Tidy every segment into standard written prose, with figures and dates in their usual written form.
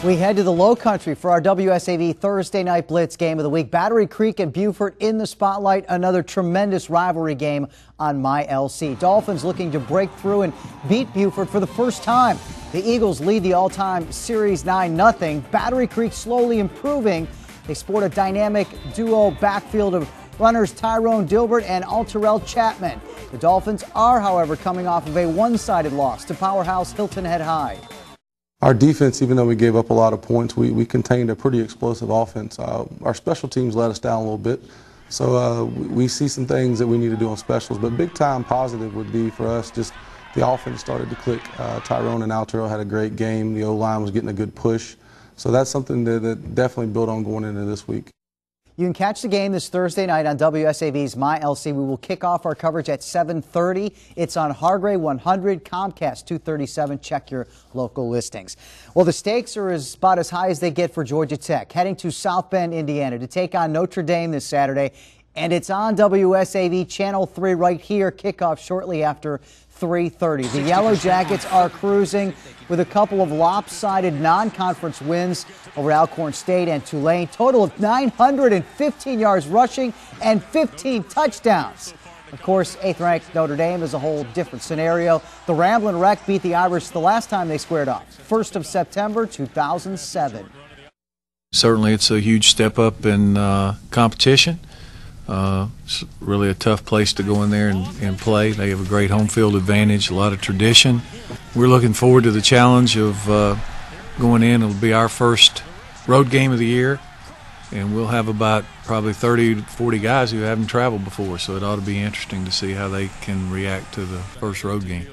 We head to the Low Country for our WSAV Thursday Night Blitz game of the week. Battery Creek and Beaufort in the spotlight. Another tremendous rivalry game on my LC. Dolphins looking to break through and beat Beaufort for the first time. The Eagles lead the all-time series 9-0. Battery Creek slowly improving. They sport a dynamic duo backfield of runners Tyrone Dilbert and Alterell Chapman. The Dolphins are, however, coming off of a one-sided loss to powerhouse Hilton Head High. Our defense, even though we gave up a lot of points, we contained a pretty explosive offense. Our special teams let us down a little bit. So we see some things that we need to do on specials. But big time positive would be for us just the offense started to click. Tyrone and Alterell had a great game. The O-line was getting a good push. So that's something that definitely built on going into this week. You can catch the game this Thursday night on WSAV's My LC. We will kick off our coverage at 7:30. It's on Hargray 100, Comcast 237. Check your local listings. Well, the stakes are about as high as they get for Georgia Tech, heading to South Bend, Indiana, to take on Notre Dame this Saturday. And it's on WSAV Channel 3 right here. Kickoff shortly after 3:30. The Yellow Jackets are cruising with a couple of lopsided non-conference wins over Alcorn State and Tulane. Total of 915 yards rushing and 15 touchdowns. Of course, 8th-ranked Notre Dame is a whole different scenario. The Ramblin' Wreck beat the Irish the last time they squared off, 1st of September 2007. Certainly it's a huge step up in competition. It's really a tough place to go in there and play. They have a great home field advantage, a lot of tradition. We're looking forward to the challenge of going in. It'll be our first road game of the year, and we'll have about probably 30 to 40 guys who haven't traveled before, so it ought to be interesting to see how they can react to the first road game.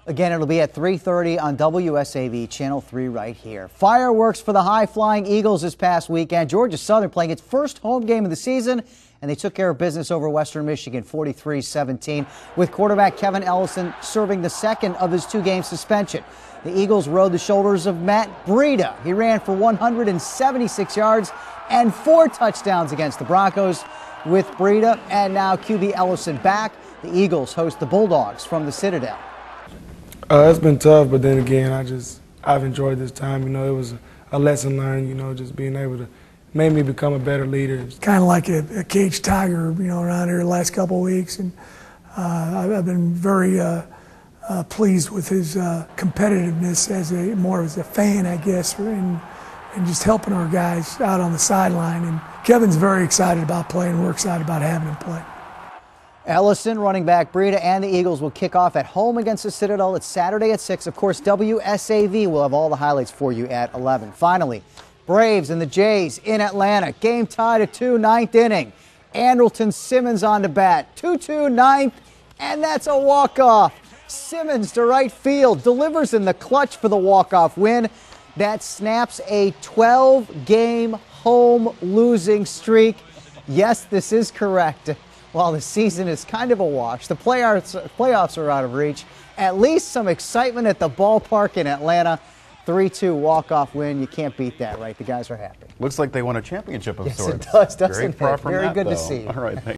Again, it'll be at 3:30 on WSAV Channel 3 right here. Fireworks for the high-flying Eagles this past weekend. Georgia Southern playing its first home game of the season, and they took care of business over Western Michigan 43-17, with quarterback Kevin Ellison serving the second of his two-game suspension. The Eagles rode the shoulders of Matt Breida. He ran for 176 yards and 4 touchdowns against the Broncos. With Breida and now QB Ellison back, the Eagles host the Bulldogs from the Citadel. It's been tough, but then again, I've enjoyed this time. You know, it was a lesson learned, you know, just being able to make me become a better leader. It's kind of like a caged tiger, you know, around here the last couple of weeks. And I've been very pleased with his competitiveness more as a fan, I guess, and just helping our guys out on the sideline. And Kevin's very excited about playing. We're excited about having him play. Ellison, running back Breida, and the Eagles will kick off at home against the Citadel. It's Saturday at 6. Of course, WSAV will have all the highlights for you at 11. Finally, Braves and the Jays in Atlanta. Game tied at 2, 9th inning. Andrelton Simmons on the bat. 2-2, 9th, and that's a walk-off. Simmons to right field, delivers in the clutch for the walk-off win. That snaps a 12-game home losing streak. Yes, this is correct. While the season is kind of a wash, the playoffs are out of reach. At least some excitement at the ballpark in Atlanta. 3-2 walk-off win. You can't beat that, right? The guys are happy. Looks like they won a championship of sorts. Yes, it does, doesn't Very it? far from Very that, good though. to see. All right, thanks.